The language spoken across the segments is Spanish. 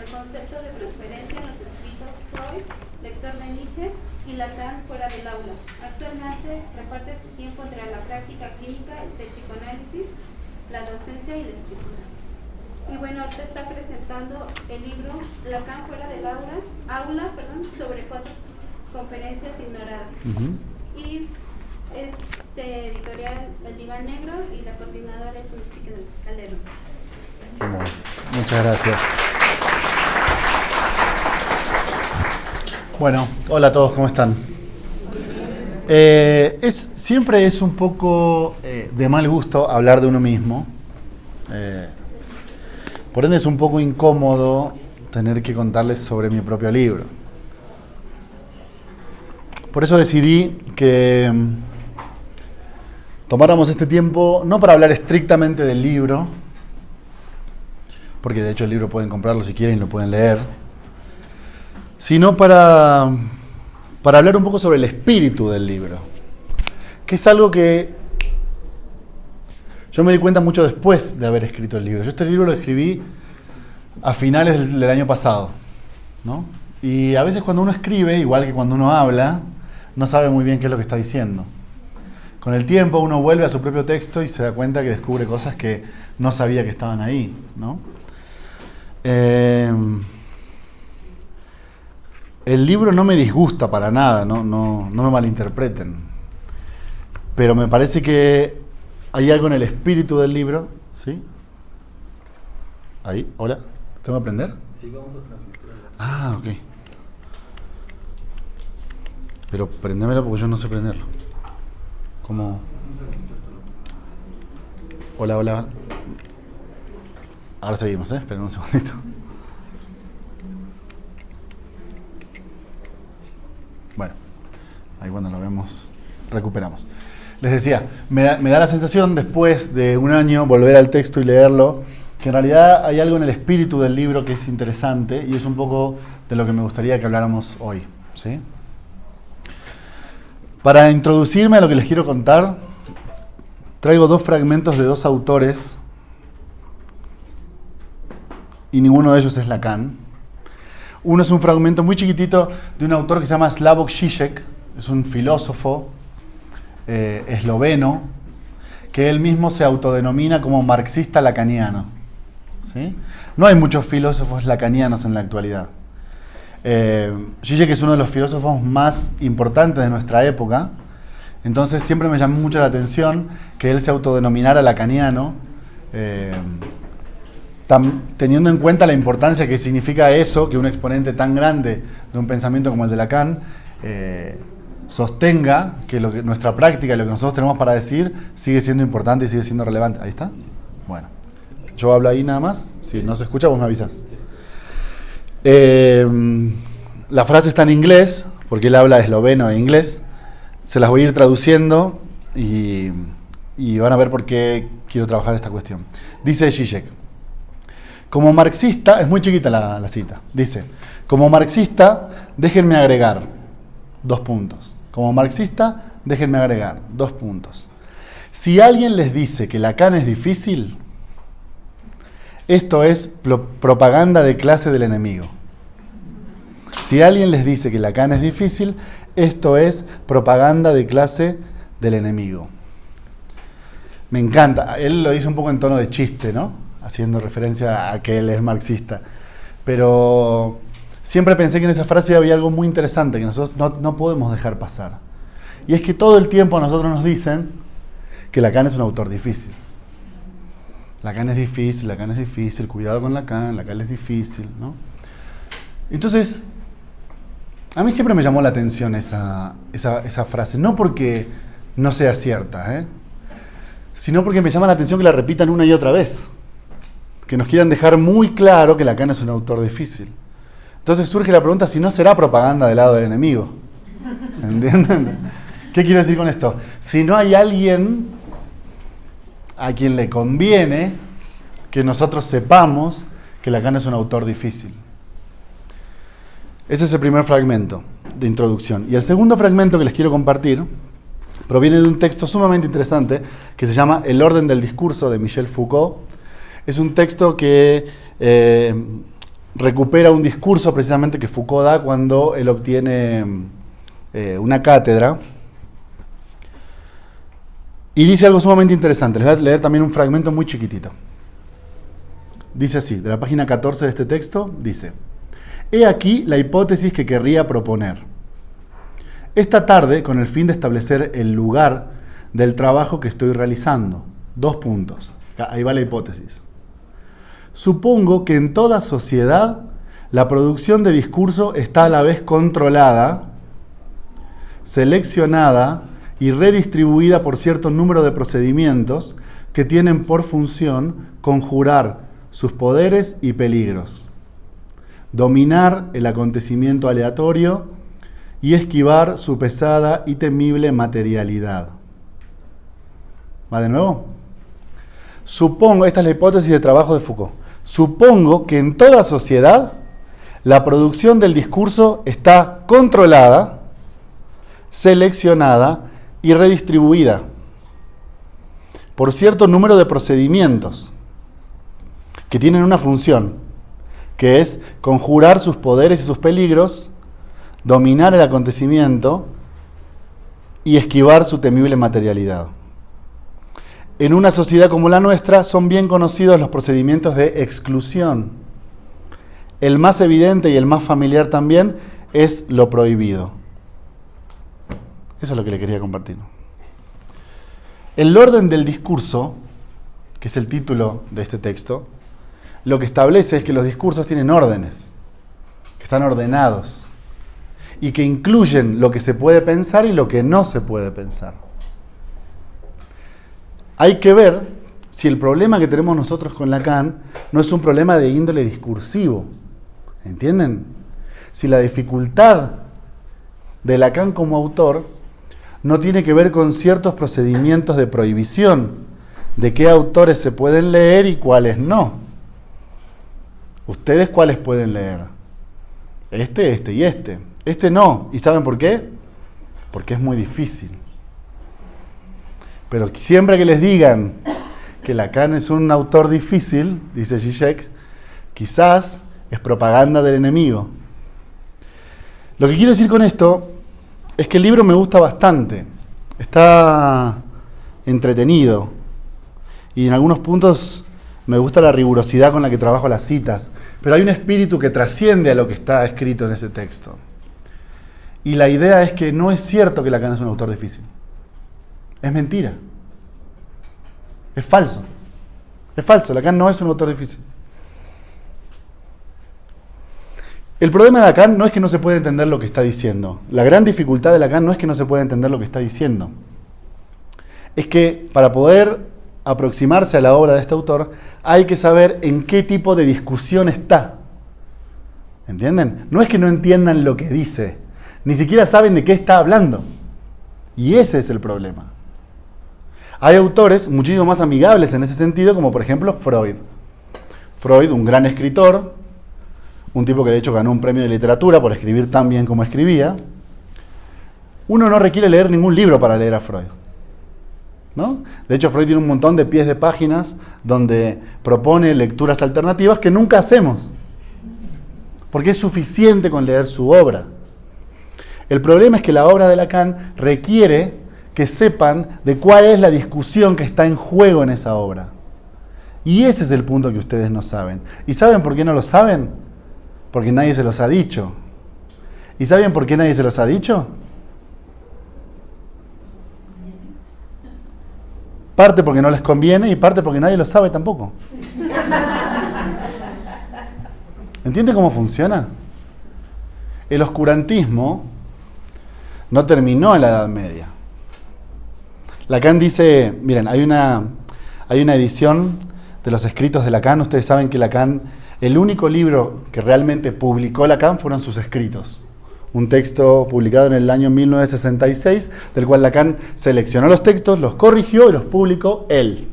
concepto de transferencia en los escritos Freud, lector de Nietzsche, y Lacan fuera del aula. Actualmente reparte su tiempo entre la práctica clínica del psicoanálisis, la docencia y la escritura. Y bueno, ahorita está presentando el libro Lacan fuera del aula, sobre 4 conferencias ignoradas. Y es de editorial El Diván Negro y la coordinadora es Música Calderón. Bueno, muchas gracias. Bueno, hola a todos, ¿cómo están? Siempre es un poco de mal gusto hablar de uno mismo. Por ende es un poco incómodo tener que contarles sobre mi propio libro. Por eso decidí que tomáramos este tiempo, no para hablar estrictamente del libro, porque de hecho el libro pueden comprarlo si quieren y lo pueden leer, sino para hablar un poco sobre el espíritu del libro, que es algo que yo me di cuenta mucho después de haber escrito el libro. Yo este libro lo escribí a finales del año pasado, ¿no? Y a veces cuando uno escribe, igual que cuando uno habla, no sabe muy bien qué es lo que está diciendo. Con el tiempo uno vuelve a su propio texto y se da cuenta que descubre cosas que no sabía que estaban ahí, ¿no? El libro no me disgusta para nada, no me malinterpreten. Pero me parece que hay algo en el espíritu del libro, ¿sí? Ahí, hola, ¿tengo que aprender? Sí, vamos a transmitir. Ah, ok. Pero prendémelo porque yo no sé prenderlo. ¿Cómo? Hola. Ahora seguimos, esperen un segundito. Bueno, ahí cuando lo vemos, recuperamos. Les decía, me da la sensación, después de un año, volver al texto y leerlo, que en realidad hay algo en el espíritu del libro que es interesante y es un poco de lo que me gustaría que habláramos hoy, ¿sí? Para introducirme a lo que les quiero contar, traigo 2 fragmentos de 2 autores y ninguno de ellos es Lacan. Uno es un fragmento muy chiquitito de un autor que se llama Slavoj Žižek, es un filósofo esloveno, que él mismo se autodenomina como marxista lacaniano, ¿sí? No hay muchos filósofos lacanianos en la actualidad. Žižek es uno de los filósofos más importantes de nuestra época, entonces siempre me llamó mucho la atención que él se autodenominara lacaniano, teniendo en cuenta la importancia que significa eso, que un exponente tan grande de un pensamiento como el de Lacan sostenga que nuestra práctica y lo que nosotros tenemos para decir sigue siendo importante y sigue siendo relevante. ¿Ahí está? Bueno, yo hablo ahí nada más. Si no se escucha, vos me avisás. La frase está en inglés, porque él habla esloveno e inglés. Se las voy a ir traduciendo y van a ver por qué quiero trabajar esta cuestión. Dice Žižek: como marxista, es muy chiquita la cita, dice: como marxista, déjenme agregar 2 puntos. Como marxista, déjenme agregar 2 puntos. Si alguien les dice que Lacan es difícil, esto es propaganda de clase del enemigo. Si alguien les dice que Lacan es difícil, esto es propaganda de clase del enemigo. Me encanta. Él lo dice un poco en tono de chiste, ¿no? Haciendo referencia a que él es marxista. Pero siempre pensé que en esa frase había algo muy interesante que nosotros no podemos dejar pasar. Y es que todo el tiempo a nosotros nos dicen que Lacan es un autor difícil. Lacan es difícil, cuidado con Lacan es difícil, ¿no? Entonces, a mí siempre me llamó la atención esa frase, no porque no sea cierta, sino porque me llama la atención que la repitan una y otra vez. Que nos quieran dejar muy claro que Lacan es un autor difícil. Entonces surge la pregunta si no será propaganda del lado del enemigo. ¿Entienden? ¿Qué quiero decir con esto? Si no hay alguien a quien le conviene que nosotros sepamos que Lacan es un autor difícil. Ese es el primer fragmento de introducción. Y el segundo fragmento que les quiero compartir proviene de un texto sumamente interesante que se llama El orden del discurso, de Michel Foucault. Es un texto que recupera un discurso precisamente que Foucault da cuando él obtiene una cátedra. Y dice algo sumamente interesante. Les voy a leer también un fragmento muy chiquitito. Dice así, de la página 14 de este texto, dice: he aquí la hipótesis que querría proponer. Esta tarde, con el fin de establecer el lugar del trabajo que estoy realizando. 2 puntos. Ahí va la hipótesis. Supongo que en toda sociedad la producción de discurso está a la vez controlada, seleccionada y redistribuida por cierto número de procedimientos que tienen por función conjurar sus poderes y peligros, dominar el acontecimiento aleatorio y esquivar su pesada y temible materialidad. ¿Va de nuevo? Supongo, esta es la hipótesis de trabajo de Foucault, supongo que en toda sociedad la producción del discurso está controlada, seleccionada y redistribuida por cierto número de procedimientos que tienen una función, que es conjurar sus poderes y sus peligros, dominar el acontecimiento y esquivar su temible materialidad. En una sociedad como la nuestra son bien conocidos los procedimientos de exclusión. El más evidente y el más familiar también es lo prohibido. Eso es lo que le quería compartir. El orden del discurso, que es el título de este texto, lo que establece es que los discursos tienen órdenes, que están ordenados y que incluyen lo que se puede pensar y lo que no se puede pensar. Hay que ver si el problema que tenemos nosotros con Lacan no es un problema de índole discursivo. ¿Entienden? Si la dificultad de Lacan como autor no tiene que ver con ciertos procedimientos de prohibición, de qué autores se pueden leer y cuáles no. ¿Ustedes cuáles pueden leer? Este y este. Este no. ¿Y saben por qué? Porque es muy difícil. Pero siempre que les digan que Lacan es un autor difícil, dice Zizek, quizás es propaganda del enemigo. Lo que quiero decir con esto es que el libro me gusta bastante. Está entretenido. Y en algunos puntos me gusta la rigurosidad con la que trabajo las citas. Pero hay un espíritu que trasciende a lo que está escrito en ese texto. Y la idea es que no es cierto que Lacan es un autor difícil. Es mentira. Es falso. Es falso. Lacan no es un autor difícil. El problema de Lacan no es que no se puede entender lo que está diciendo. La gran dificultad de Lacan no es que no se pueda entender lo que está diciendo. Es que para poder aproximarse a la obra de este autor hay que saber en qué tipo de discusión está. ¿Entienden? No es que no entiendan lo que dice. Ni siquiera saben de qué está hablando. Y ese es el problema. Hay autores muchísimo más amigables en ese sentido, como por ejemplo Freud. Freud, un gran escritor, un tipo que de hecho ganó un premio de literatura por escribir tan bien como escribía. Uno no requiere leer ningún libro para leer a Freud, ¿no? De hecho, Freud tiene un montón de pies de páginas donde propone lecturas alternativas que nunca hacemos, porque es suficiente con leer su obra. El problema es que la obra de Lacan requiere que sepan de cuál es la discusión que está en juego en esa obra. Y ese es el punto que ustedes no saben. ¿Y saben por qué no lo saben? Porque nadie se los ha dicho. ¿Y saben por qué nadie se los ha dicho? Parte porque no les conviene y parte porque nadie lo sabe tampoco. ¿Entienden cómo funciona? El oscurantismo no terminó en la Edad Media. Lacan dice, miren, hay una edición de los escritos de Lacan. Ustedes saben que Lacan, el único libro que realmente publicó Lacan fueron sus escritos. Un texto publicado en el año 1966, del cual Lacan seleccionó los textos, los corrigió y los publicó él.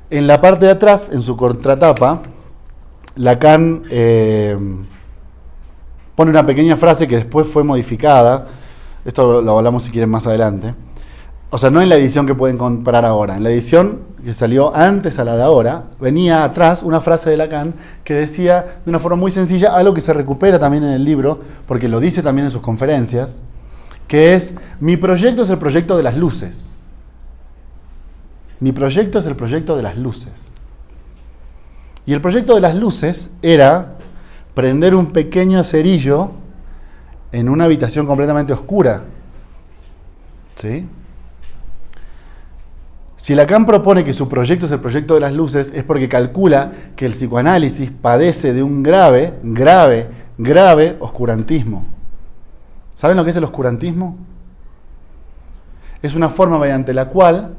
En la parte de atrás, en su contratapa, Lacan pone una pequeña frase que después fue modificada. Esto lo hablamos si quieren más adelante. O sea, no en la edición que pueden comprar ahora. En la edición que salió antes a la de ahora, venía atrás una frase de Lacan que decía de una forma muy sencilla algo que se recupera también en el libro, porque lo dice también en sus conferencias, que es: mi proyecto es el proyecto de las luces. Mi proyecto es el proyecto de las luces. Y el proyecto de las luces era prender un pequeño cerillo en una habitación completamente oscura. ¿Sí? Si Lacan propone que su proyecto es el proyecto de las luces, es porque calcula que el psicoanálisis padece de un grave oscurantismo. ¿Saben lo que es el oscurantismo? Es una forma mediante la cual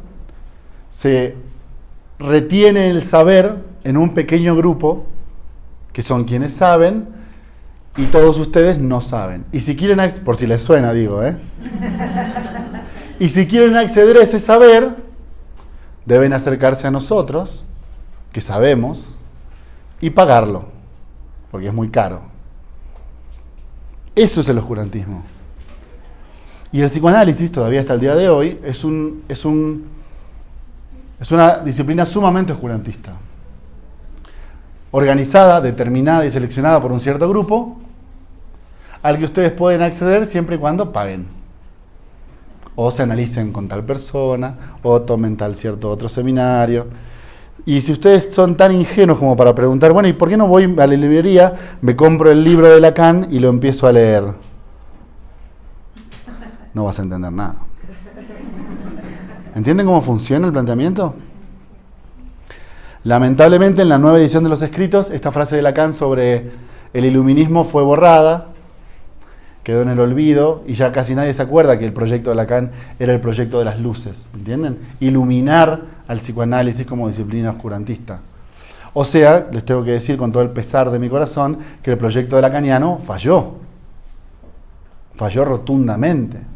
se retiene el saber en un pequeño grupo, que son quienes saben, y todos ustedes no saben. Y si quieren, por si les suena, digo, y si quieren acceder a ese saber, deben acercarse a nosotros, que sabemos, y pagarlo, porque es muy caro. Eso es el oscurantismo. Y el psicoanálisis, todavía hasta el día de hoy, es una disciplina sumamente oscurantista. Organizada, determinada y seleccionada por un cierto grupo, al que ustedes pueden acceder siempre y cuando paguen. O se analicen con tal persona, o tomen tal cierto otro seminario. Y si ustedes son tan ingenuos como para preguntar, bueno, ¿y por qué no voy a la librería, me compro el libro de Lacan y lo empiezo a leer? No vas a entender nada. ¿Entienden cómo funciona el planteamiento? Lamentablemente, en la nueva edición de los escritos, esta frase de Lacan sobre el iluminismo fue borrada, quedó en el olvido, y ya casi nadie se acuerda que el proyecto de Lacan era el proyecto de las luces, ¿entienden? Iluminar al psicoanálisis como disciplina oscurantista. O sea, les tengo que decir con todo el pesar de mi corazón que el proyecto de lacaniano falló rotundamente.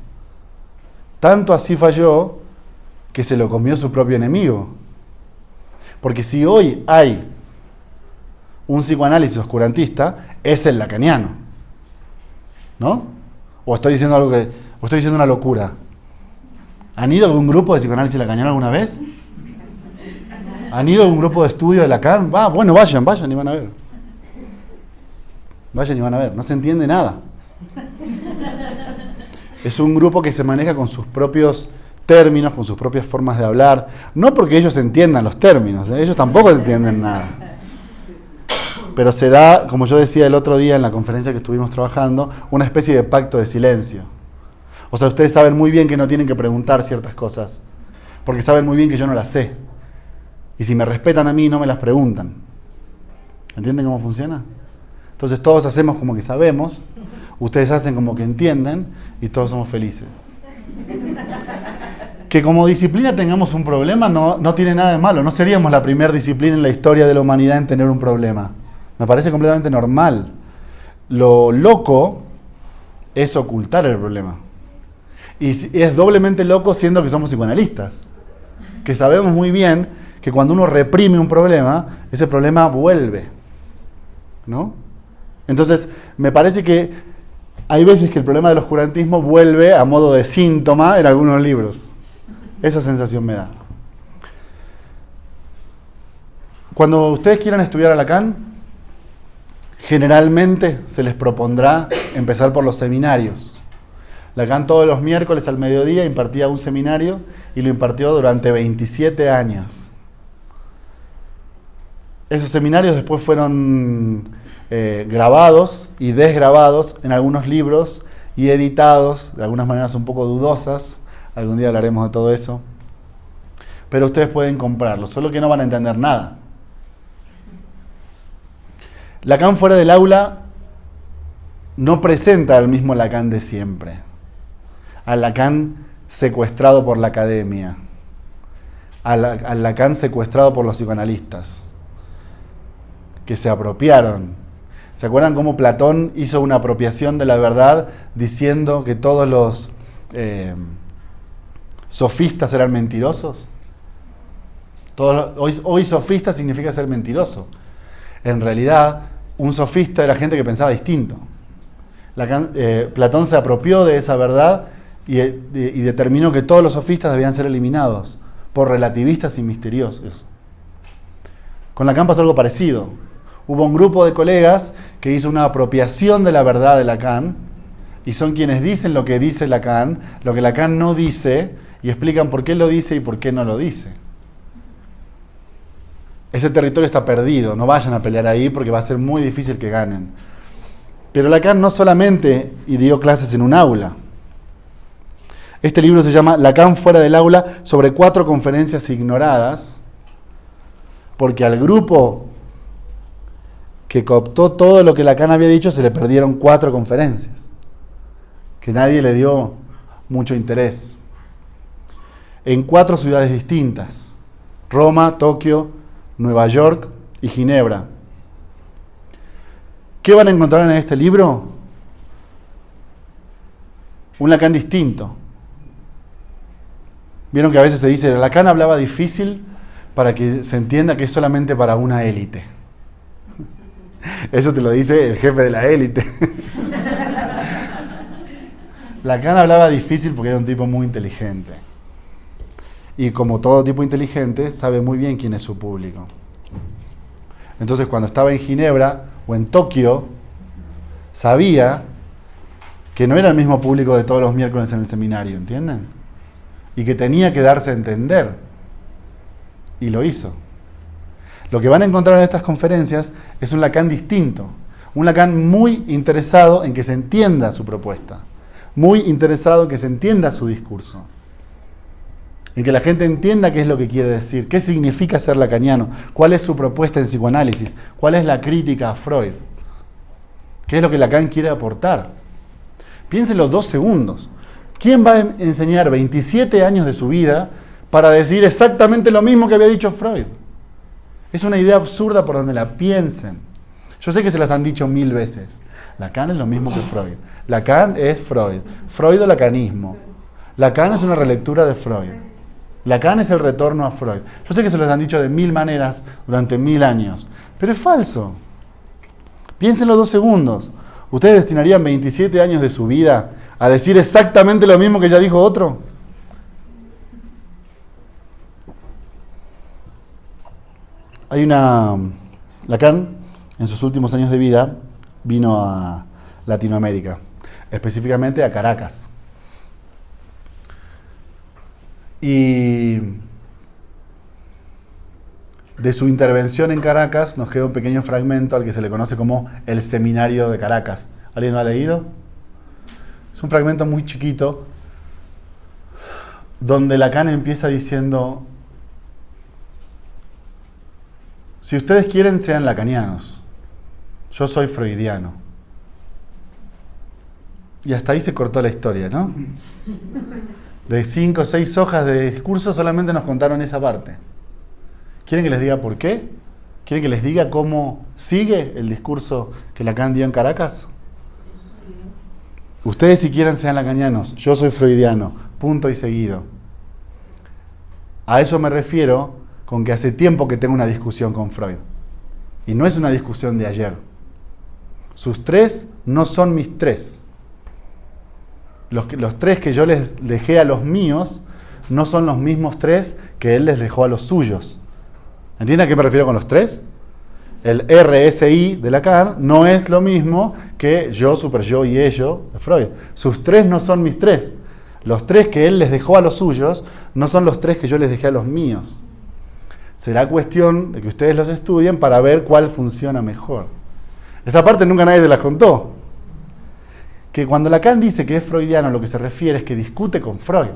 Tanto así falló que se lo comió su propio enemigo. Porque si hoy hay un psicoanálisis oscurantista, es el lacaniano. ¿No? ¿O estoy diciendo una locura? ¿Han ido a algún grupo de psicoanálisis lacaniano alguna vez? ¿Han ido a algún grupo de estudio de Lacan? Bueno, vayan y van a ver. Vayan y van a ver. No se entiende nada. Es un grupo que se maneja con sus propios términos, con sus propias formas de hablar. No porque ellos entiendan los términos, ellos tampoco entienden nada. Pero se da, como yo decía el otro día en la conferencia que estuvimos trabajando, una especie de pacto de silencio. O sea, ustedes saben muy bien que no tienen que preguntar ciertas cosas, porque saben muy bien que yo no las sé. Y si me respetan a mí, no me las preguntan. ¿Entienden cómo funciona? Entonces todos hacemos como que sabemos, ustedes hacen como que entienden, y todos somos felices. Que como disciplina tengamos un problema no tiene nada de malo. No seríamos la primera disciplina en la historia de la humanidad en tener un problema. Me parece completamente normal. Lo loco es ocultar el problema. Y es doblemente loco siendo que somos psicoanalistas. Que sabemos muy bien que cuando uno reprime un problema, ese problema vuelve. ¿No? Entonces, me parece que hay veces que el problema del oscurantismo vuelve a modo de síntoma en algunos libros. Esa sensación me da. Cuando ustedes quieran estudiar a Lacan, generalmente se les propondrá empezar por los seminarios. Lacan todos los miércoles al mediodía impartía un seminario y lo impartió durante 27 años. Esos seminarios después fueron grabados y desgrabados en algunos libros y editados de algunas maneras un poco dudosas. Algún día hablaremos de todo eso. Pero ustedes pueden comprarlos, solo que no van a entender nada. Lacan fuera del aula no presenta al mismo Lacan de siempre. Al Lacan secuestrado por la academia. Al Lacan secuestrado por los psicoanalistas. Que se apropiaron. ¿Se acuerdan cómo Platón hizo una apropiación de la verdad diciendo que todos los sofistas eran mentirosos? Hoy sofista significa ser mentiroso. En realidad, un sofista era gente que pensaba distinto. Platón se apropió de esa verdad y determinó que todos los sofistas debían ser eliminados por relativistas y misteriosos. Con Lacan pasó algo parecido. Hubo un grupo de colegas que hizo una apropiación de la verdad de Lacan, y son quienes dicen lo que dice Lacan, lo que Lacan no dice, y explican por qué lo dice y por qué no lo dice. Ese territorio está perdido, no vayan a pelear ahí porque va a ser muy difícil que ganen. Pero Lacan no solamente dio clases en un aula. Este libro se llama Lacan fuera del aula, sobre 4 conferencias ignoradas, porque al grupo que cooptó todo lo que Lacan había dicho se le perdieron 4 conferencias, que nadie le dio mucho interés. En 4 ciudades distintas: Roma, Tokio, Nueva York y Ginebra. ¿Qué van a encontrar en este libro? Un Lacan distinto. Vieron que a veces se dice, Lacan hablaba difícil para que se entienda que es solamente para una élite. Eso te lo dice el jefe de la élite. Lacan hablaba difícil porque era un tipo muy inteligente. Y como todo tipo inteligente, sabe muy bien quién es su público. Entonces, cuando estaba en Ginebra o en Tokio, sabía que no era el mismo público de todos los miércoles en el seminario, ¿entienden? Y que tenía que darse a entender. Y lo hizo. Lo que van a encontrar en estas conferencias es un Lacan distinto. Un Lacan muy interesado en que se entienda su propuesta. Muy interesado en que se entienda su discurso. En que la gente entienda qué es lo que quiere decir, qué significa ser lacaniano, cuál es su propuesta en psicoanálisis, cuál es la crítica a Freud, qué es lo que Lacan quiere aportar. Piénsenlo 2 segundos. ¿Quién va a enseñar 27 años de su vida para decir exactamente lo mismo que había dicho Freud? Es una idea absurda por donde la piensen. Yo sé que se las han dicho 1000 veces. Lacan es lo mismo que Freud. Lacan es Freud. Freud o lacanismo. Lacan es una relectura de Freud. Lacan es el retorno a Freud. Yo sé que se los han dicho de 1000 maneras durante 1000 años, pero es falso. Piénsenlo 2 segundos. ¿Ustedes destinarían 27 años de su vida a decir exactamente lo mismo que ya dijo otro? Lacan, en sus últimos años de vida, vino a Latinoamérica, específicamente a Caracas. Y de su intervención en Caracas nos queda un pequeño fragmento al que se le conoce como el Seminario de Caracas. ¿Alguien lo ha leído? Es un fragmento muy chiquito donde Lacan empieza diciendo: si ustedes quieren, sean lacanianos. Yo soy freudiano. Y hasta ahí se cortó la historia, ¿no? De 5 o 6 hojas de discurso solamente nos contaron esa parte. ¿Quieren que les diga por qué? ¿Quieren que les diga cómo sigue el discurso que Lacan dio en Caracas? Ustedes, si quieren, sean lacanianos. Yo soy freudiano. Punto y seguido. A eso me refiero con que hace tiempo que tengo una discusión con Freud. Y no es una discusión de ayer. Sus 3 no son mis 3. Los 3 que yo les dejé a los míos no son los mismos 3 que él les dejó a los suyos. ¿Entienden a qué me refiero con los 3? El RSI de Lacan no es lo mismo que yo, super yo y ello de Freud. Sus 3 no son mis 3. Los 3 que él les dejó a los suyos no son los 3 que yo les dejé a los míos. Será cuestión de que ustedes los estudien para ver cuál funciona mejor. Esa parte nunca nadie se las contó. Que cuando Lacan dice que es freudiano, lo que se refiere es que discute con Freud.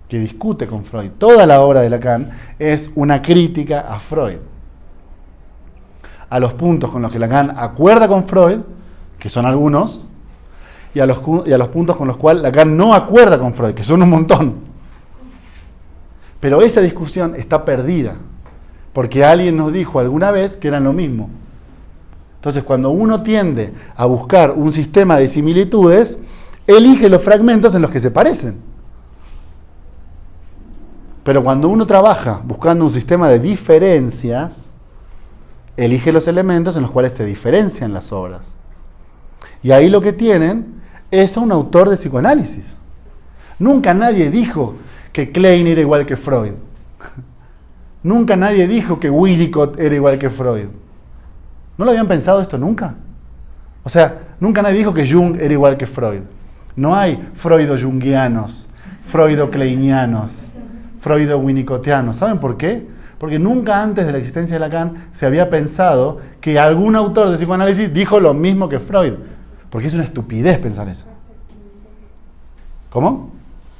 Que discute con Freud. Toda la obra de Lacan es una crítica a Freud. A los puntos con los que Lacan acuerda con Freud, que son algunos, y a los puntos con los cuales Lacan no acuerda con Freud, que son un montón. Pero esa discusión está perdida, porque alguien nos dijo alguna vez que eran lo mismo. Entonces, cuando uno tiende a buscar un sistema de similitudes, elige los fragmentos en los que se parecen. Pero cuando uno trabaja buscando un sistema de diferencias, elige los elementos en los cuales se diferencian las obras. Y ahí lo que tienen es a un autor de psicoanálisis. Nunca nadie dijo que Klein era igual que Freud. Nunca nadie dijo que Winnicott era igual que Freud. ¿No lo habían pensado esto nunca? O sea, nunca nadie dijo que Jung era igual que Freud. No hay freudo-jungianos, freudo-kleinianos, freudo-winnicottianos. ¿Saben por qué? Porque nunca antes de la existencia de Lacan se había pensado que algún autor de psicoanálisis dijo lo mismo que Freud. Porque es una estupidez pensar eso. ¿Cómo?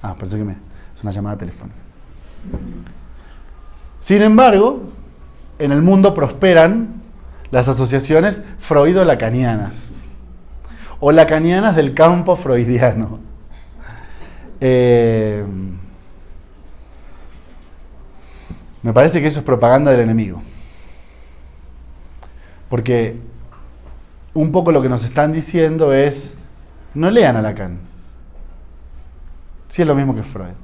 Parece que es una llamada telefónica. Sin embargo, en el mundo prosperan las asociaciones freudo-lacanianas o lacanianas del campo freudiano. Me parece que eso es propaganda del enemigo. Porque un poco lo que nos están diciendo es, no lean a Lacan. Sí es lo mismo que Freud.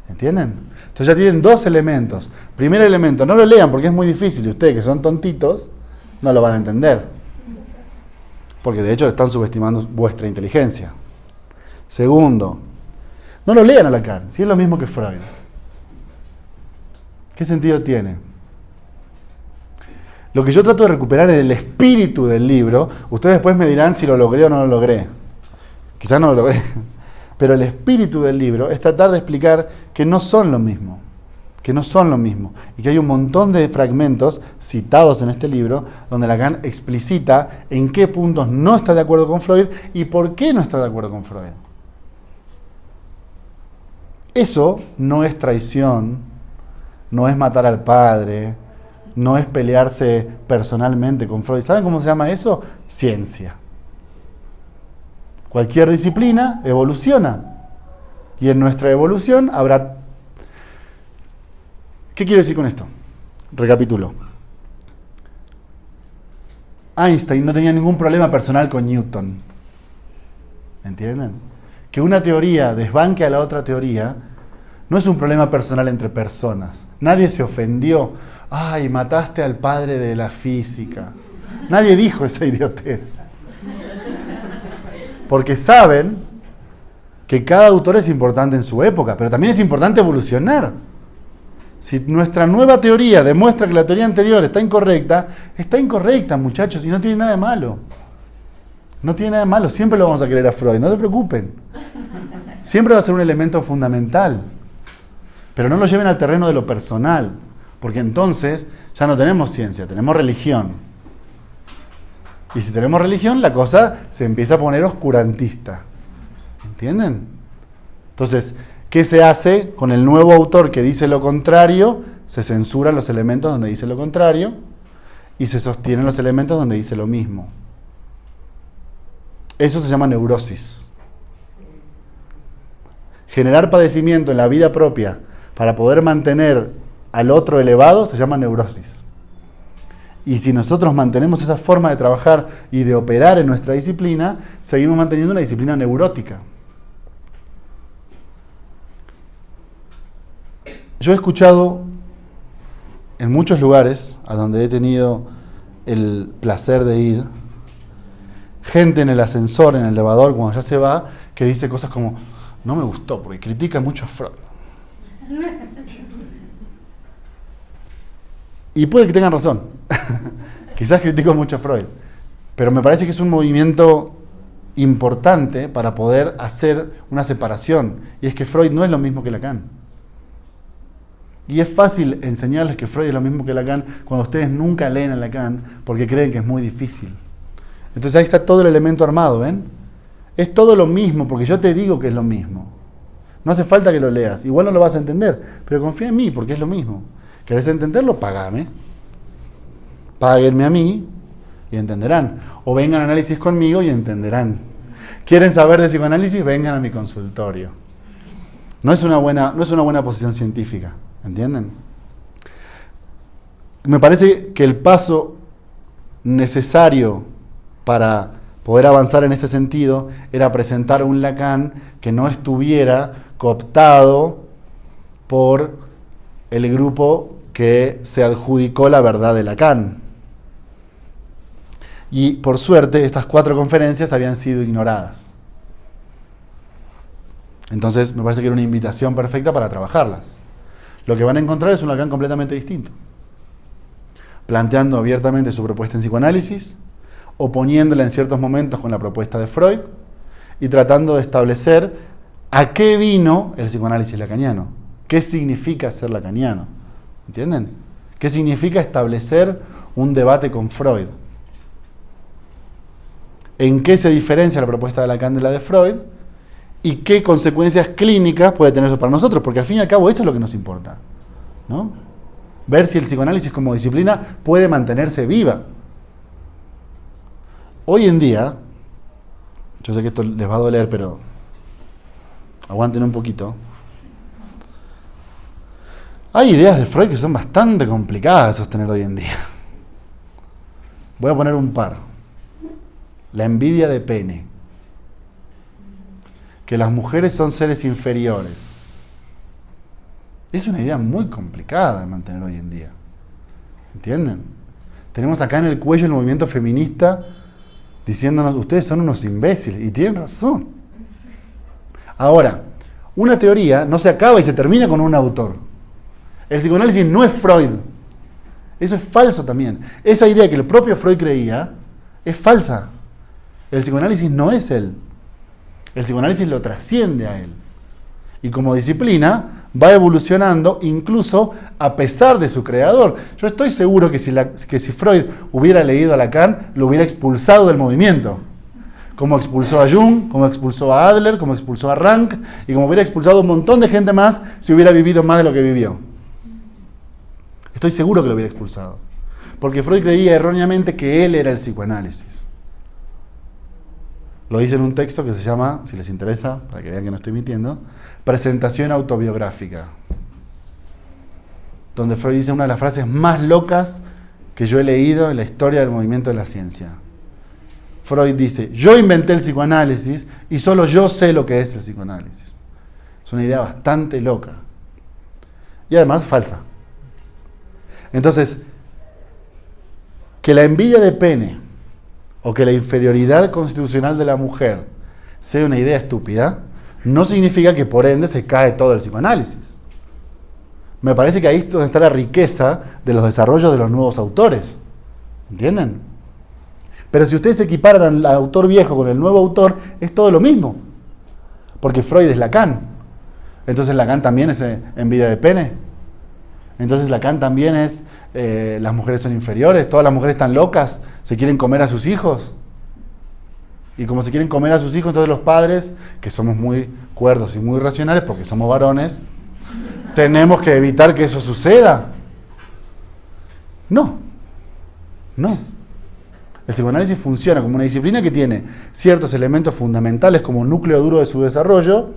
¿Entienden? Entonces ya tienen dos elementos. Primer elemento, no lo lean porque es muy difícil y ustedes que son tontitos no lo van a entender. Porque de hecho están subestimando vuestra inteligencia. Segundo, no lo lean a Lacan, si es lo mismo que Freud. ¿Qué sentido tiene? Lo que yo trato de recuperar es el espíritu del libro. Ustedes después me dirán si lo logré o no lo logré. Quizás no lo logré. Pero el espíritu del libro es tratar de explicar que no son lo mismo. Que no son lo mismo. Y que hay un montón de fragmentos citados en este libro donde Lacan explicita en qué puntos no está de acuerdo con Freud y por qué no está de acuerdo con Freud. Eso no es traición. No es matar al padre, no es pelearse personalmente con Freud. ¿Saben cómo se llama eso? Ciencia. Cualquier disciplina evoluciona. Y en nuestra evolución habrá... ¿Qué quiero decir con esto? Recapitulo. Einstein no tenía ningún problema personal con Newton. ¿Entienden? Que una teoría desbanque a la otra teoría no es un problema personal entre personas. Nadie se ofendió. ¡Ay, mataste al padre de la física! Nadie dijo esa idiotez. Porque saben que cada autor es importante en su época, pero también es importante evolucionar. Si nuestra nueva teoría demuestra que la teoría anterior está incorrecta, muchachos, y no tiene nada de malo. No tiene nada de malo, siempre lo vamos a querer a Freud, no se preocupen. Siempre va a ser un elemento fundamental. Pero no lo lleven al terreno de lo personal, porque entonces ya no tenemos ciencia, tenemos religión. Y si tenemos religión, la cosa se empieza a poner oscurantista. ¿Entienden? Entonces, ¿qué se hace con el nuevo autor que dice lo contrario? Se censuran los elementos donde dice lo contrario y se sostienen los elementos donde dice lo mismo. Eso se llama neurosis. Generar padecimiento en la vida propia para poder mantener al otro elevado se llama neurosis. Y si nosotros mantenemos esa forma de trabajar y de operar en nuestra disciplina, seguimos manteniendo una disciplina neurótica. Yo he escuchado en muchos lugares a donde he tenido el placer de ir, gente en el ascensor, en el elevador, cuando ya se va, que dice cosas como, no me gustó porque critica mucho a Freud. Y puede que tengan razón. Quizás critico mucho a Freud. Pero me parece que es un movimiento importante para poder hacer una separación. Y es que Freud no es lo mismo que Lacan. Y es fácil enseñarles que Freud es lo mismo que Lacan cuando ustedes nunca leen a Lacan porque creen que es muy difícil. Entonces ahí está todo el elemento armado, ¿ven? Es todo lo mismo porque yo te digo que es lo mismo. No hace falta que lo leas. Igual no lo vas a entender. Pero confía en mí porque es lo mismo. ¿Querés entenderlo? Págame. Páguenme a mí y entenderán. O vengan a análisis conmigo y entenderán. ¿Quieren saber de psicoanálisis? Vengan a mi consultorio. No es una buena posición científica. ¿Entienden? Me parece que el paso necesario para poder avanzar en este sentido era presentar un Lacan que no estuviera cooptado por el grupo que se adjudicó la verdad de Lacan. Y por suerte estas 4 conferencias habían sido ignoradas. Entonces me parece que era una invitación perfecta para trabajarlas. Lo que van a encontrar es un Lacan completamente distinto, planteando abiertamente su propuesta en psicoanálisis, oponiéndola en ciertos momentos con la propuesta de Freud y tratando de establecer a qué vino el psicoanálisis lacaniano, qué significa ser lacaniano, ¿entienden? ¿Qué significa establecer un debate con Freud? ¿En qué se diferencia la propuesta de Lacan de la de Freud? ¿Y qué consecuencias clínicas puede tener eso para nosotros? Porque al fin y al cabo eso es lo que nos importa, ¿no? Ver si el psicoanálisis como disciplina puede mantenerse viva. Hoy en día, yo sé que esto les va a doler, pero aguanten un poquito. Hay ideas de Freud que son bastante complicadas de sostener hoy en día. Voy a poner un par. La envidia de pene. Que las mujeres son seres inferiores. Es una idea muy complicada de mantener hoy en día. ¿Entienden? Tenemos acá en el cuello el movimiento feminista diciéndonos, ustedes son unos imbéciles. Y tienen razón. Ahora, una teoría no se acaba y se termina con un autor. El psicoanálisis no es Freud. Eso es falso también. Esa idea que el propio Freud creía es falsa. El psicoanálisis no es él. El psicoanálisis lo trasciende a él. Y como disciplina va evolucionando incluso a pesar de su creador. Yo estoy seguro que si Freud hubiera leído a Lacan, lo hubiera expulsado del movimiento. Como expulsó a Jung, como expulsó a Adler, como expulsó a Rank, y como hubiera expulsado a un montón de gente más si hubiera vivido más de lo que vivió. Estoy seguro que lo hubiera expulsado. Porque Freud creía erróneamente que él era el psicoanálisis. Lo dice en un texto que se llama, si les interesa, para que vean que no estoy mintiendo, Presentación autobiográfica. Donde Freud dice una de las frases más locas que yo he leído en la historia del movimiento de la ciencia. Freud dice, yo inventé el psicoanálisis y solo yo sé lo que es el psicoanálisis. Es una idea bastante loca. Y además falsa. Entonces, que la envidia de pene o que la inferioridad constitucional de la mujer sea una idea estúpida, no significa que por ende se cae todo el psicoanálisis. Me parece que ahí es donde está la riqueza de los desarrollos de los nuevos autores. ¿Entienden? Pero si ustedes equiparan al autor viejo con el nuevo autor, es todo lo mismo. Porque Freud es Lacan. Entonces Lacan también es envidia de pene. Entonces Lacan también es las mujeres son inferiores, todas las mujeres están locas, se quieren comer a sus hijos. Y como se quieren comer a sus hijos, entonces los padres, que somos muy cuerdos y muy racionales, porque somos varones, tenemos que evitar que eso suceda. No. El psicoanálisis funciona como una disciplina que tiene ciertos elementos fundamentales como núcleo duro de su desarrollo,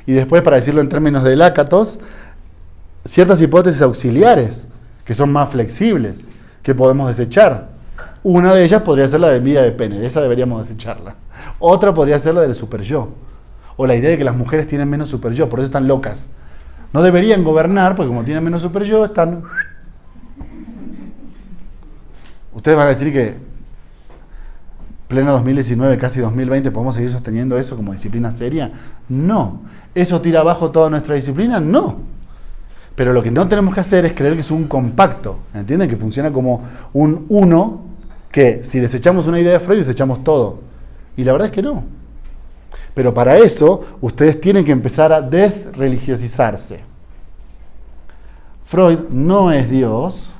y después, para decirlo en términos de Lácatos, ciertas hipótesis auxiliares, que son más flexibles, que podemos desechar. Una de ellas podría ser la de envidia de pene, de esa deberíamos desecharla. Otra podría ser la del superyo, o la idea de que las mujeres tienen menos superyo, por eso están locas. No deberían gobernar, porque como tienen menos superyo, están... Ustedes van a decir que pleno 2019, casi 2020, ¿podemos seguir sosteniendo eso como disciplina seria? No. ¿Eso tira abajo toda nuestra disciplina? No. Pero lo que no tenemos que hacer es creer que es un compacto, ¿entienden? Que funciona como un uno, que si desechamos una idea de Freud, desechamos todo. Y la verdad es que no. Pero para eso, ustedes tienen que empezar a desreligiosizarse. Freud no es Dios,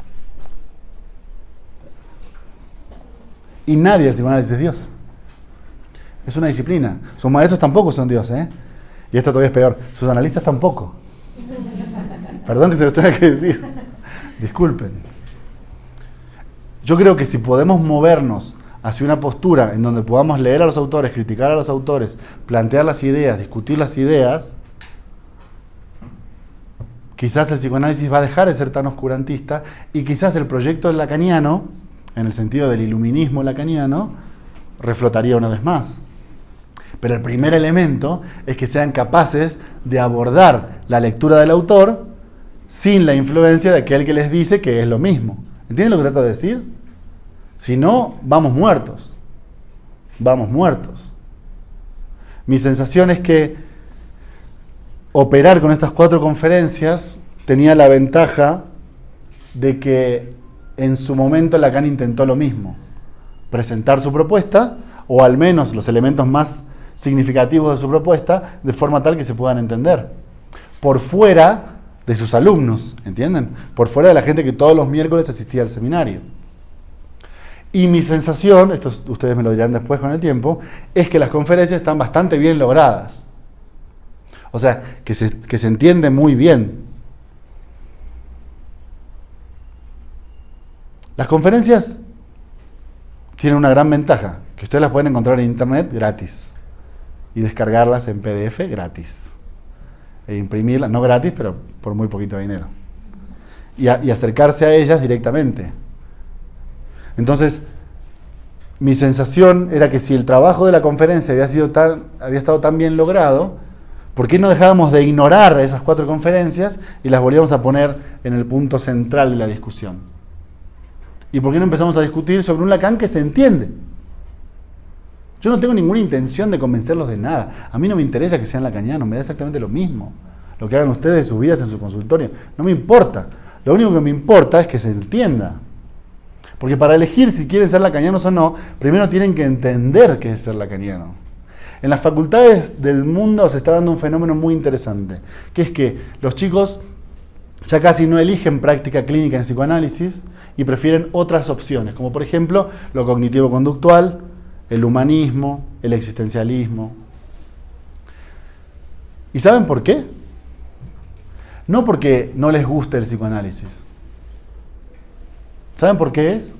y nadie del psicoanálisis es Dios. Es una disciplina. Sus maestros tampoco son Dios, ¿eh? Y esto todavía es peor. Sus analistas tampoco. Perdón que se lo tenga que decir. Disculpen. Yo creo que si podemos movernos hacia una postura en donde podamos leer a los autores, criticar a los autores, plantear las ideas, discutir las ideas, quizás el psicoanálisis va a dejar de ser tan oscurantista y quizás el proyecto lacaniano, en el sentido del iluminismo lacaniano, reflotaría una vez más. Pero el primer elemento es que sean capaces de abordar la lectura del autor sin la influencia de aquel que les dice que es lo mismo. ¿Entienden lo que trato de decir? Si no, vamos muertos. Vamos muertos. Mi sensación es que operar con estas 4 conferencias tenía la ventaja de que en su momento Lacan intentó lo mismo, presentar su propuesta, o al menos los elementos más significativos de su propuesta, de forma tal que se puedan entender, por fuera de sus alumnos, ¿entienden? Por fuera de la gente que todos los miércoles asistía al seminario. Y mi sensación, esto ustedes me lo dirán después con el tiempo, es que las conferencias están bastante bien logradas. O sea, que se entiende muy bien. Las conferencias tienen una gran ventaja, que ustedes las pueden encontrar en internet gratis y descargarlas en PDF gratis e imprimirlas, no gratis, pero por muy poquito dinero, y acercarse a ellas directamente. Entonces, mi sensación era que si el trabajo de la conferencia había estado tan bien logrado, ¿por qué no dejábamos de ignorar esas 4 conferencias y las volvíamos a poner en el punto central de la discusión? ¿Y por qué no empezamos a discutir sobre un Lacan que se entiende? Yo no tengo ninguna intención de convencerlos de nada. A mí no me interesa que sean lacanianos, me da exactamente lo mismo. Lo que hagan ustedes de sus vidas en su consultorio, no me importa. Lo único que me importa es que se entienda. Porque para elegir si quieren ser lacanianos o no, primero tienen que entender qué es ser lacaniano. En las facultades del mundo se está dando un fenómeno muy interesante, que es que los chicos ya casi no eligen práctica clínica en psicoanálisis y prefieren otras opciones, como por ejemplo lo cognitivo-conductual, el humanismo, el existencialismo. ¿Y saben por qué? No porque no les guste el psicoanálisis. ¿Saben por qué es?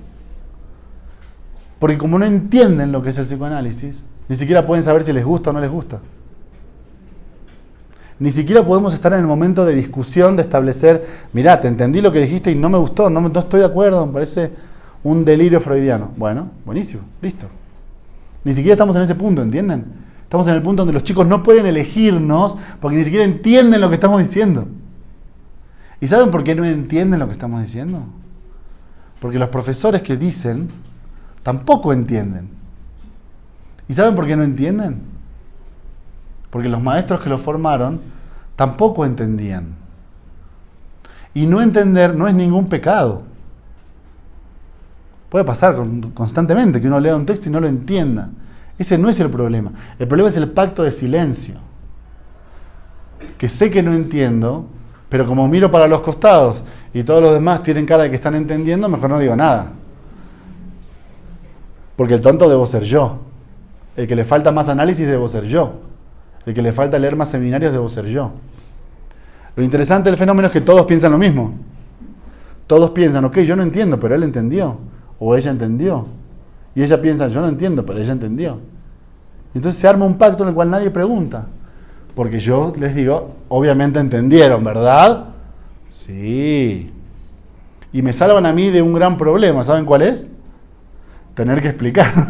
Porque como no entienden lo que es el psicoanálisis, ni siquiera pueden saber si les gusta o no les gusta. Ni siquiera podemos estar en el momento de discusión, de establecer, mirá, te entendí lo que dijiste y no me gustó, no estoy de acuerdo, me parece un delirio freudiano. Bueno, buenísimo, listo. Ni siquiera estamos en ese punto, ¿entienden? Estamos en el punto donde los chicos no pueden elegirnos porque ni siquiera entienden lo que estamos diciendo. ¿Y saben por qué no entienden lo que estamos diciendo? Porque los profesores que dicen tampoco entienden. ¿Y saben por qué no entienden? Porque los maestros que los formaron tampoco entendían. Y no entender no es ningún pecado. Puede pasar constantemente que uno lea un texto y no lo entienda. Ese no es el problema. El problema es el pacto de silencio. Que sé que no entiendo, pero como miro para los costados y todos los demás tienen cara de que están entendiendo, mejor no digo nada. Porque el tonto debo ser yo. El que le falta más análisis debo ser yo. El que le falta leer más seminarios debo ser yo. Lo interesante del fenómeno es que todos piensan lo mismo. Todos piensan, ok, yo no entiendo, pero él entendió. O ella entendió. Y ella piensa, yo no entiendo, pero ella entendió. Entonces se arma un pacto en el cual nadie pregunta. Porque yo les digo, obviamente entendieron, ¿verdad? Sí. Y me salvan a mí de un gran problema. ¿Saben cuál es? Tener que explicar.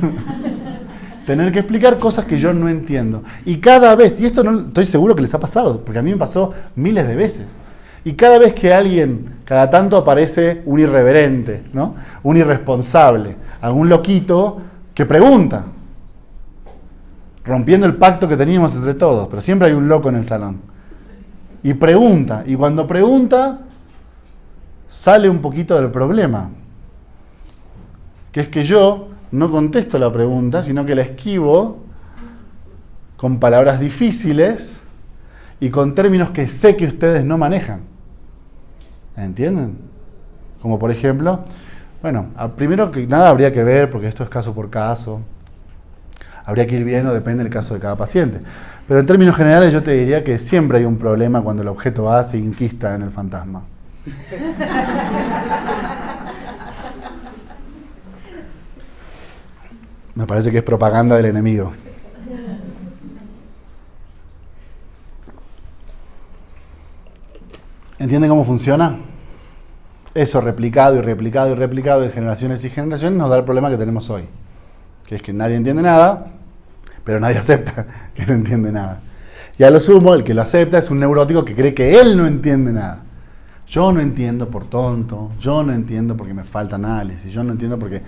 Tener que explicar cosas que yo no entiendo. Y cada vez, y esto no estoy seguro que les ha pasado, porque a mí me pasó miles de veces. Y cada vez que alguien, cada tanto aparece un irreverente, ¿no? Un irresponsable, algún loquito que pregunta, rompiendo el pacto que teníamos entre todos, pero siempre hay un loco en el salón. Y pregunta, y cuando pregunta, sale un poquito del problema. Que es que yo no contesto la pregunta, sino que la esquivo con palabras difíciles y con términos que sé que ustedes no manejan. ¿Entienden? Como por ejemplo, bueno, primero que nada habría que ver, porque esto es caso por caso, habría que ir viendo, depende del caso de cada paciente. Pero en términos generales yo te diría que siempre hay un problema cuando el objeto A se inquista en el fantasma. Me parece que es propaganda del enemigo. ¿Entienden cómo funciona? Eso replicado y replicado y replicado de generaciones y generaciones nos da el problema que tenemos hoy. Que es que nadie entiende nada, pero nadie acepta que no entiende nada. Y a lo sumo, el que lo acepta es un neurótico que cree que él no entiende nada. Yo no entiendo por tonto, yo no entiendo porque me falta análisis, yo no entiendo porque...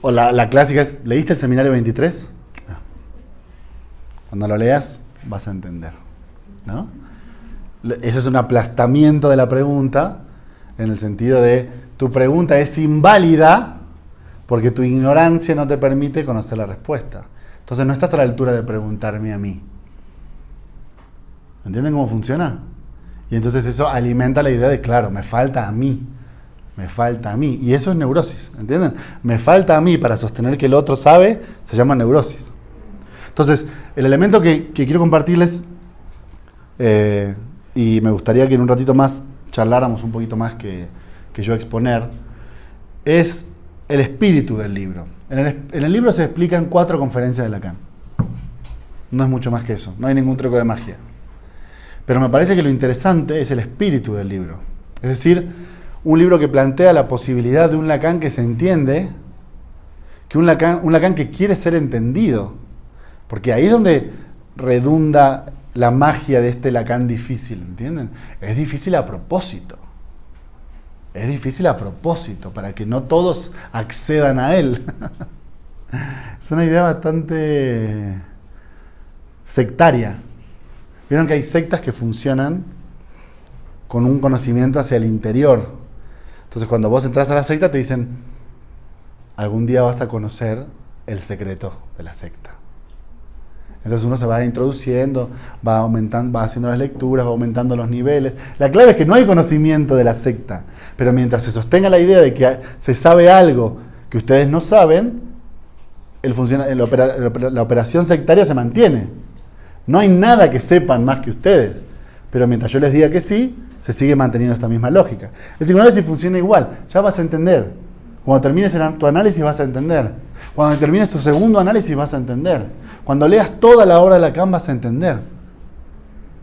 O la clásica es, ¿leíste el seminario 23? Cuando lo leas vas a entender, ¿no? Eso es un aplastamiento de la pregunta, en el sentido de tu pregunta es inválida porque tu ignorancia no te permite conocer la respuesta. Entonces no estás a la altura de preguntarme a mí. ¿Entienden cómo funciona? Y entonces eso alimenta la idea de, claro, me falta a mí. Me falta a mí. Y eso es neurosis, ¿entienden? Me falta a mí para sostener que el otro sabe, se llama neurosis. Entonces, el elemento que quiero compartirles, y me gustaría que en un ratito más charláramos un poquito más que yo exponer, es el espíritu del libro. En el libro se explican 4 conferencias de Lacan. No es mucho más que eso, no hay ningún truco de magia. Pero me parece que lo interesante es el espíritu del libro. Es decir, un libro que plantea la posibilidad de un Lacan que se entiende, que un Lacan que quiere ser entendido. Porque ahí es donde redunda la magia de este Lacan difícil, ¿entienden? Es difícil a propósito. Es difícil a propósito, para que no todos accedan a él. Es una idea bastante sectaria. Vieron que hay sectas que funcionan con un conocimiento hacia el interior. Entonces cuando vos entras a la secta te dicen, algún día vas a conocer el secreto de la secta. Entonces uno se va introduciendo, va aumentando, va haciendo las lecturas, va aumentando los niveles. La clave es que no hay conocimiento de la secta, pero mientras se sostenga la idea de que se sabe algo que ustedes no saben, la operación sectaria se mantiene. No hay nada que sepan más que ustedes, pero mientras yo les diga que sí, se sigue manteniendo esta misma lógica. El psicoanálisis funciona igual, ya vas a entender. Cuando termines tu análisis vas a entender. Cuando termines tu segundo análisis vas a entender. Cuando leas toda la obra de Lacan vas a entender.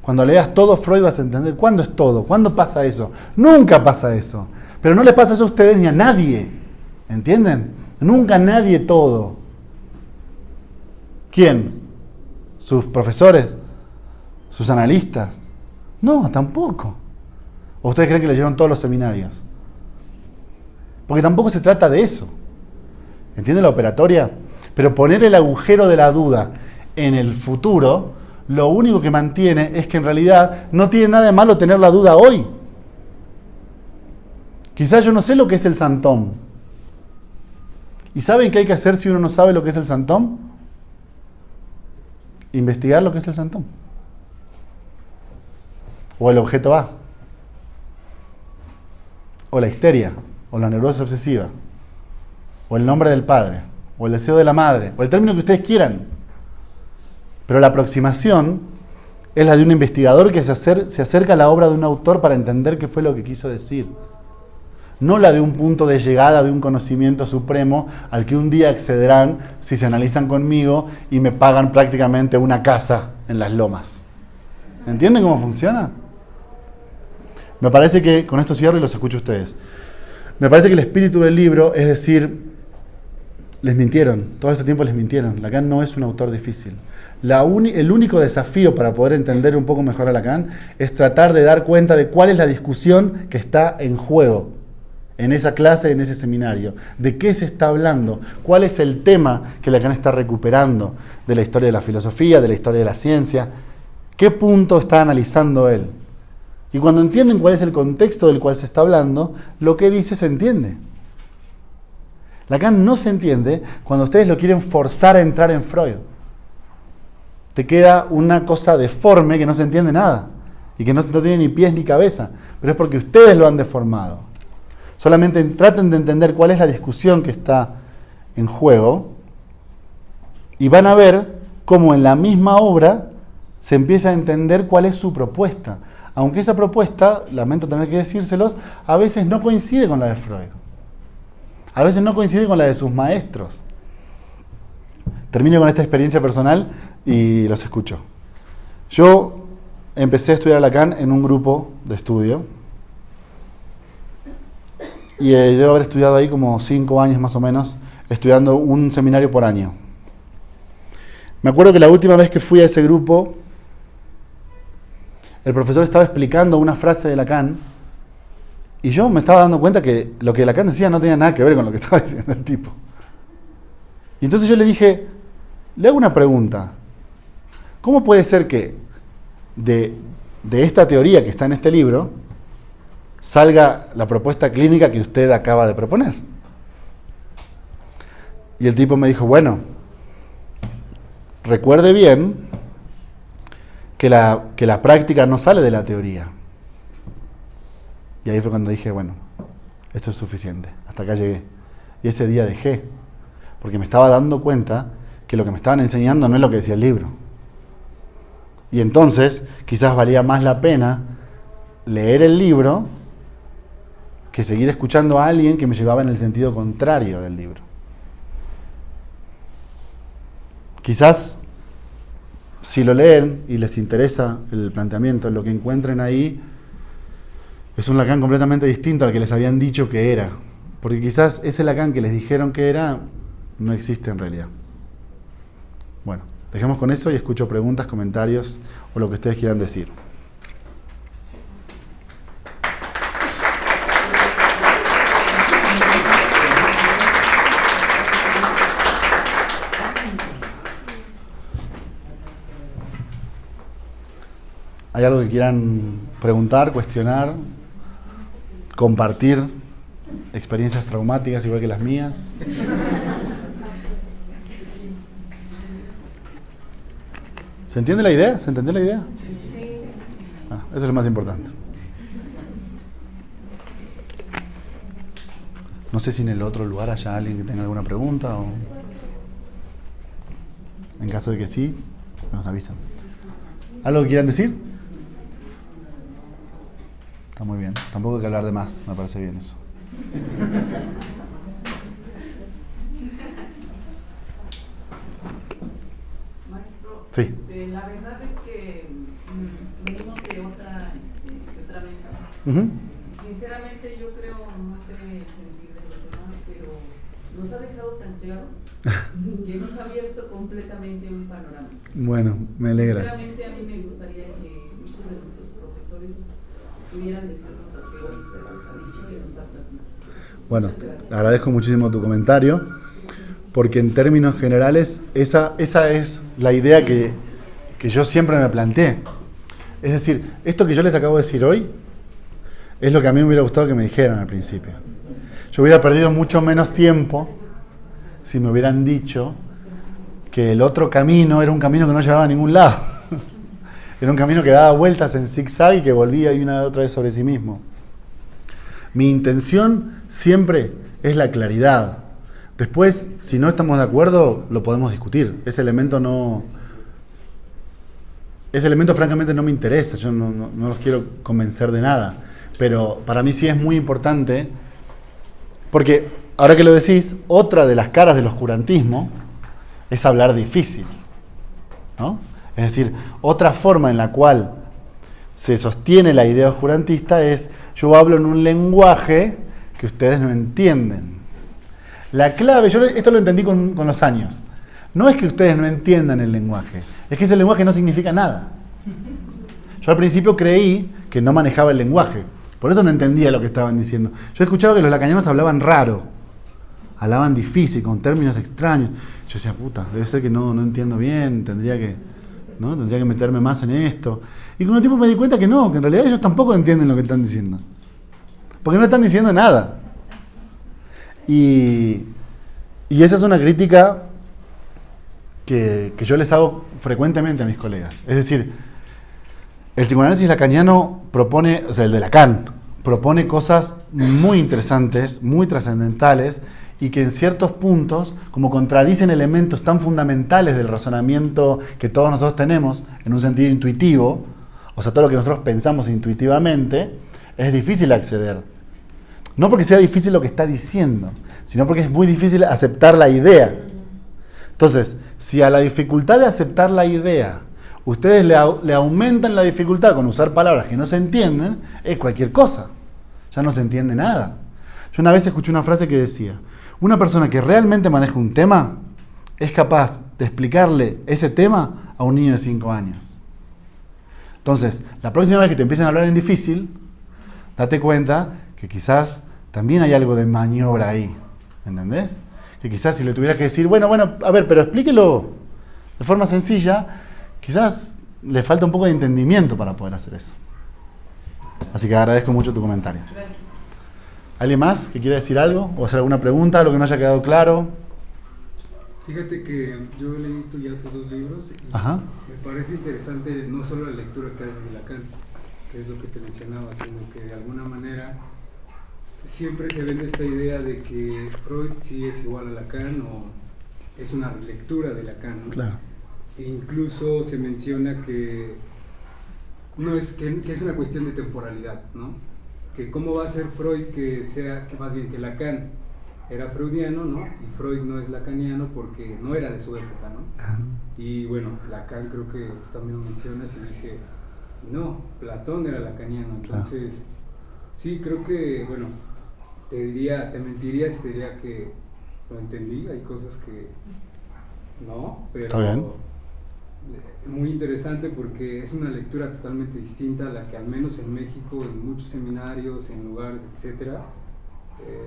Cuando leas todo Freud vas a entender. ¿Cuándo es todo? ¿Cuándo pasa eso? Nunca pasa eso. Pero no le pasa eso a ustedes ni a nadie. ¿Entienden? Nunca a nadie todo. ¿Quién? ¿Sus profesores? ¿Sus analistas? No, tampoco. ¿O ustedes creen que leyeron todos los seminarios? Porque tampoco se trata de eso. ¿Entienden la operatoria? Pero poner el agujero de la duda en el futuro, lo único que mantiene es que en realidad no tiene nada de malo tener la duda hoy. Quizás yo no sé lo que es el santón. ¿Y saben qué hay que hacer si uno no sabe lo que es el santón? Investigar lo que es el santón. O el objeto A. O la histeria. O la neurosis obsesiva. O el nombre del padre. O el deseo de la madre. O el término que ustedes quieran. Pero la aproximación es la de un investigador que se acerca a la obra de un autor para entender qué fue lo que quiso decir. No la de un punto de llegada de un conocimiento supremo al que un día accederán si se analizan conmigo y me pagan prácticamente una casa en las lomas. ¿Entienden cómo funciona? Me parece que, con esto cierro y los escucho a ustedes. Me parece que el espíritu del libro es decir, les mintieron, todo este tiempo les mintieron. Lacan no es un autor difícil. El único desafío para poder entender un poco mejor a Lacan es tratar de dar cuenta de cuál es la discusión que está en juego en esa clase, en ese seminario. ¿De qué se está hablando? ¿Cuál es el tema que Lacan está recuperando de la historia de la filosofía, de la historia de la ciencia? ¿Qué punto está analizando él? Y cuando entienden cuál es el contexto del cual se está hablando, lo que dice se entiende. Lacan no se entiende cuando ustedes lo quieren forzar a entrar en Freud. Te queda una cosa deforme que no se entiende nada y que no tiene ni pies ni cabeza, pero es porque ustedes lo han deformado. Solamente traten de entender cuál es la discusión que está en juego y van a ver cómo en la misma obra se empieza a entender cuál es su propuesta. Aunque esa propuesta, lamento tener que decírselos, a veces no coincide con la de Freud. A veces no coincide con la de sus maestros. Termino con esta experiencia personal y los escucho. Yo empecé a estudiar a Lacan en un grupo de estudio y debo haber estudiado ahí como 5 años más o menos, estudiando un seminario por año. Me acuerdo que la última vez que fui a ese grupo, el profesor estaba explicando una frase de Lacan y yo me estaba dando cuenta que lo que Lacan decía no tenía nada que ver con lo que estaba diciendo el tipo. Y entonces yo le dije, le hago una pregunta. ¿Cómo puede ser que de de esta teoría que está en este libro salga la propuesta clínica que usted acaba de proponer. Y el tipo me dijo, bueno, recuerde bien que la práctica no sale de la teoría. Y ahí fue cuando dije, bueno, esto es suficiente, hasta acá llegué. Y ese día dejé, porque me estaba dando cuenta que lo que me estaban enseñando no es lo que decía el libro. Y entonces quizás valía más la pena leer el libro que seguir escuchando a alguien que me llevaba en el sentido contrario del libro. Quizás si lo leen y les interesa el planteamiento, lo que encuentren ahí es un Lacan completamente distinto al que les habían dicho que era. Porque quizás ese Lacan que les dijeron que era no existe en realidad. Bueno, dejemos con eso y escucho preguntas, comentarios o lo que ustedes quieran decir. ¿Hay algo que quieran preguntar, cuestionar, compartir experiencias traumáticas igual que las mías? ¿Se entiende la idea? ¿Se entendió la idea? Ah, eso es lo más importante. No sé si en el otro lugar haya alguien que tenga alguna pregunta o... En caso de que sí, nos avisan. ¿Algo que quieran decir? Está muy bien. Tampoco hay que hablar de más, me parece bien eso. Maestro, Sí. La verdad es que venimos de otra mesa. Uh-huh. Sinceramente yo creo, no sé el sentir de los demás, pero nos ha dejado tan claro que nos ha abierto completamente un panorama. Bueno, me alegra. Sinceramente a mí me gustaría que muchos de nuestros profesores pudieran decirnos lo que hoy usted nos ha dicho y nos ha transmitido. Bueno, agradezco muchísimo tu comentario, porque en términos generales esa es la idea que yo siempre me planteé. Es decir, esto que yo les acabo de decir hoy es lo que a mí me hubiera gustado que me dijeran al principio. Yo hubiera perdido mucho menos tiempo si me hubieran dicho que el otro camino era un camino que no llevaba a ningún lado. Era un camino que daba vueltas en zigzag y que volvía y una y otra vez sobre sí mismo. Mi intención siempre es la claridad. Después, si no estamos de acuerdo, lo podemos discutir. Ese elemento francamente no me interesa. Yo no los quiero convencer de nada. Pero para mí sí es muy importante, porque ahora que lo decís, otra de las caras del oscurantismo es hablar difícil, ¿no? Es decir, otra forma en la cual se sostiene la idea oscurantista es: yo hablo en un lenguaje que ustedes no entienden. La clave, yo esto lo entendí con los años, no es que ustedes no entiendan el lenguaje, es que ese lenguaje no significa nada. Yo al principio creí que no manejaba el lenguaje, por eso no entendía lo que estaban diciendo. Yo escuchaba que los lacanianos hablaban raro, hablaban difícil, con términos extraños. Yo decía, puta, debe ser que no entiendo bien, tendría que meterme más en esto. Y con el tiempo me di cuenta que no, que en realidad ellos tampoco entienden lo que están diciendo. Porque no están diciendo nada. Y esa es una crítica que yo les hago frecuentemente a mis colegas. Es decir, el psicoanálisis lacaniano propone, o sea, el de Lacan, propone cosas muy interesantes, muy trascendentales, y que en ciertos puntos, como contradicen elementos tan fundamentales del razonamiento que todos nosotros tenemos, en un sentido intuitivo, o sea, todo lo que nosotros pensamos intuitivamente, es difícil acceder. No porque sea difícil lo que está diciendo, sino porque es muy difícil aceptar la idea. Entonces, si a la dificultad de aceptar la idea ustedes le aumentan la dificultad con usar palabras que no se entienden, es cualquier cosa. Ya no se entiende nada. Yo una vez escuché una frase que decía: una persona que realmente maneja un tema es capaz de explicarle ese tema a un niño de 5 años. Entonces, la próxima vez que te empiecen a hablar en difícil, date cuenta que quizás también hay algo de maniobra ahí. ¿Entendés? Que quizás si le tuvieras que decir, bueno, a ver, pero explíquelo de forma sencilla, quizás le falta un poco de entendimiento para poder hacer eso. Así que agradezco mucho tu comentario. Gracias. ¿Alguien más que quiera decir algo? ¿O hacer alguna pregunta? ¿Algo que no haya quedado claro? Fíjate que yo he leído ya tus 2 libros y Ajá. me parece interesante no solo la lectura que haces de Lacan, que es lo que te mencionaba, sino que de alguna manera siempre se vende esta idea de que Freud sí es igual a Lacan o es una lectura de Lacan, ¿no? Claro. E incluso se menciona que no es que es una cuestión de temporalidad, ¿no? Que cómo va a ser Freud que más bien que Lacan era freudiano, ¿no? Y Freud no es lacaniano porque no era de su época, ¿no? Ajá. Y bueno, Lacan creo que tú también lo mencionas y dice, no, Platón era lacaniano, entonces sí, creo que, bueno, te mentiría si te diría que lo entendí, hay cosas que no, pero Está bien. Muy interesante porque es una lectura totalmente distinta a la que al menos en México, en muchos seminarios, en lugares, etcétera,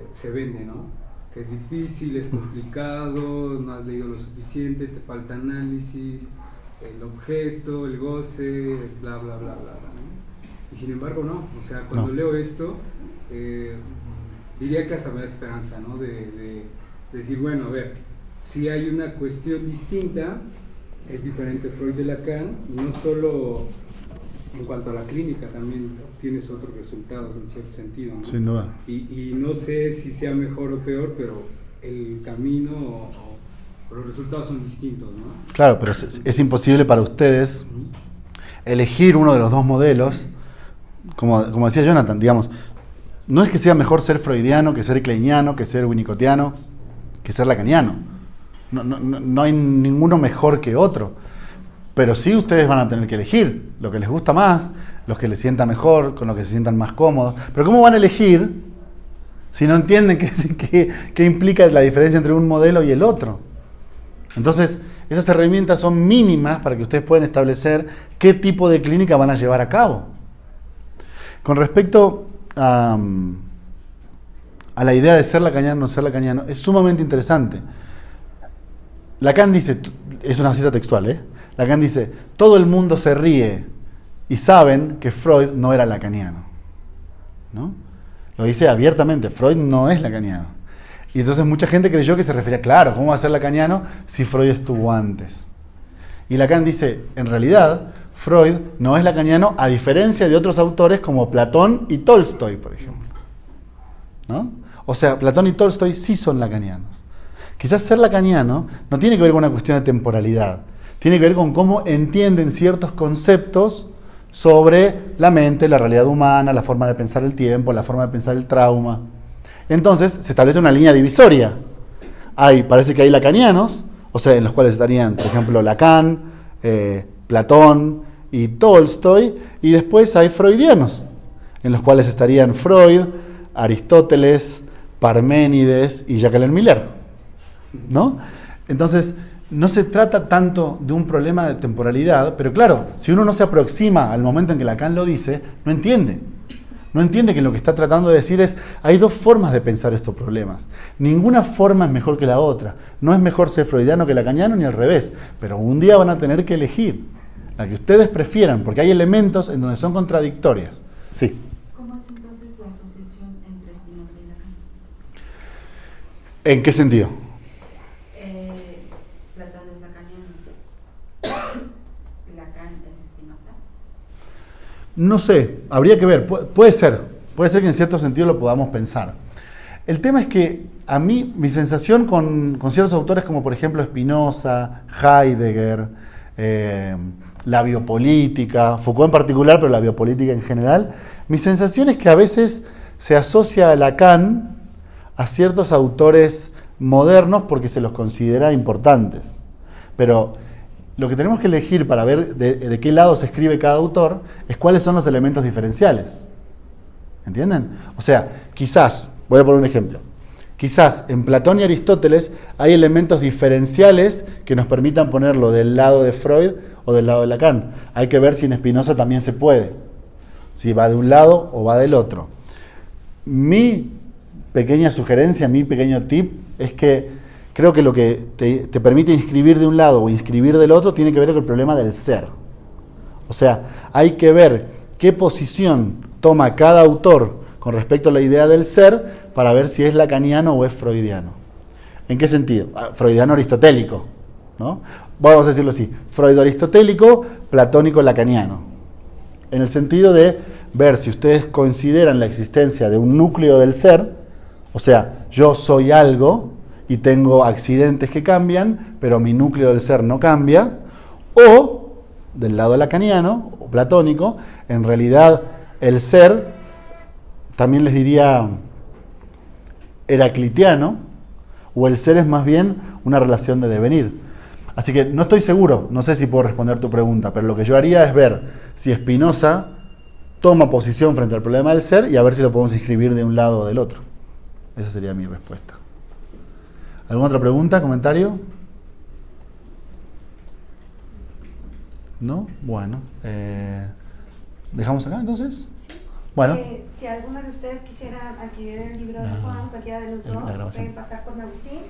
se vende, ¿no? Que es difícil, es complicado, no has leído lo suficiente, te falta análisis, el objeto, el goce, bla, bla, bla, bla, bla, ¿no? Y sin embargo, no. O sea, cuando leo esto, diría que hasta me da esperanza, ¿no? De decir, bueno, a ver, si hay una cuestión distinta, es diferente Freud de Lacan, y no solo en cuanto a la clínica, también tienes otros resultados en cierto sentido, ¿no? Sin duda. Y no sé si sea mejor o peor, pero el camino o los resultados son distintos, ¿no? Claro, pero es imposible para ustedes elegir uno de los 2 modelos. Como decía Jonathan, digamos, no es que sea mejor ser freudiano que ser kleiniano, que ser winnicottiano, que ser lacaniano. No hay ninguno mejor que otro. Pero sí ustedes van a tener que elegir lo que les gusta más, los que les sienta mejor, con los que se sientan más cómodos. Pero ¿cómo van a elegir si no entienden qué implica la diferencia entre un modelo y el otro? Entonces, esas herramientas son mínimas para que ustedes puedan establecer qué tipo de clínica van a llevar a cabo. Con respecto a la idea de ser lacaniano o no ser lacaniano, es sumamente interesante. Lacan dice, es una cita textual, Lacan dice, todo el mundo se ríe y saben que Freud no era lacaniano, ¿no? Lo dice abiertamente, Freud no es lacaniano. Y entonces mucha gente creyó que se refería, claro, ¿cómo va a ser lacaniano si Freud estuvo antes? Y Lacan dice, en realidad, Freud no es lacaniano a diferencia de otros autores como Platón y Tolstoy, por ejemplo, ¿no? O sea, Platón y Tolstoy sí son lacanianos. Quizás ser lacaniano no tiene que ver con una cuestión de temporalidad, tiene que ver con cómo entienden ciertos conceptos sobre la mente, la realidad humana, la forma de pensar el tiempo, la forma de pensar el trauma. Entonces se establece una línea divisoria. Parece que hay lacanianos, o sea, en los cuales estarían, por ejemplo, Lacan, Platón y Tolstoy, y después hay freudianos, en los cuales estarían Freud, Aristóteles, Parménides y Jacques Miller, ¿no? Entonces, no se trata tanto de un problema de temporalidad, pero claro, si uno no se aproxima al momento en que Lacan lo dice, no entiende. No entiende que lo que está tratando de decir es, hay 2 formas de pensar estos problemas. Ninguna forma es mejor que la otra. No es mejor ser freudiano que lacaniano ni al revés, pero un día van a tener que elegir la que ustedes prefieran, porque hay elementos en donde son contradictorias. Sí. ¿Cómo es entonces la asociación entre Spinoza y Lacan? ¿En qué sentido? Platón es lacaniano. ¿Lacan es Spinoza? No sé, habría que ver. Puede ser que en cierto sentido lo podamos pensar. El tema es que a mí, mi sensación con ciertos autores como por ejemplo Spinoza, Heidegger, la biopolítica, Foucault en particular, pero la biopolítica en general, mi sensación es que a veces se asocia a Lacan a ciertos autores modernos porque se los considera importantes. Pero lo que tenemos que elegir para ver de qué lado se escribe cada autor es cuáles son los elementos diferenciales. ¿Entienden? O sea, quizás, voy a poner un ejemplo, quizás en Platón y Aristóteles hay elementos diferenciales que nos permitan ponerlo del lado de Freud o del lado de Lacan. Hay que ver si en Spinoza también se puede, si va de un lado o va del otro. Mi pequeña sugerencia, mi pequeño tip es que creo que lo que te permite inscribir de un lado o inscribir del otro tiene que ver con el problema del ser. O sea, hay que ver qué posición toma cada autor con respecto a la idea del ser para ver si es lacaniano o es freudiano. ¿En qué sentido? Freudiano aristotélico, ¿no? Vamos a decirlo así, freudo-aristotélico, platónico-lacaniano. En el sentido de ver si ustedes consideran la existencia de un núcleo del ser, o sea, yo soy algo y tengo accidentes que cambian, pero mi núcleo del ser no cambia, o del lado lacaniano o platónico, en realidad el ser, también les diría heraclitiano, o el ser es más bien una relación de devenir. Así que no estoy seguro, no sé si puedo responder tu pregunta, pero lo que yo haría es ver si Spinoza toma posición frente al problema del ser y a ver si lo podemos inscribir de un lado o del otro. Esa sería mi respuesta. ¿Alguna otra pregunta, comentario? ¿No? Bueno. ¿Dejamos acá entonces? Bueno. Si alguno de ustedes quisiera adquirir el libro de Juan, cualquiera de los dos, pueden pasar con Agustín.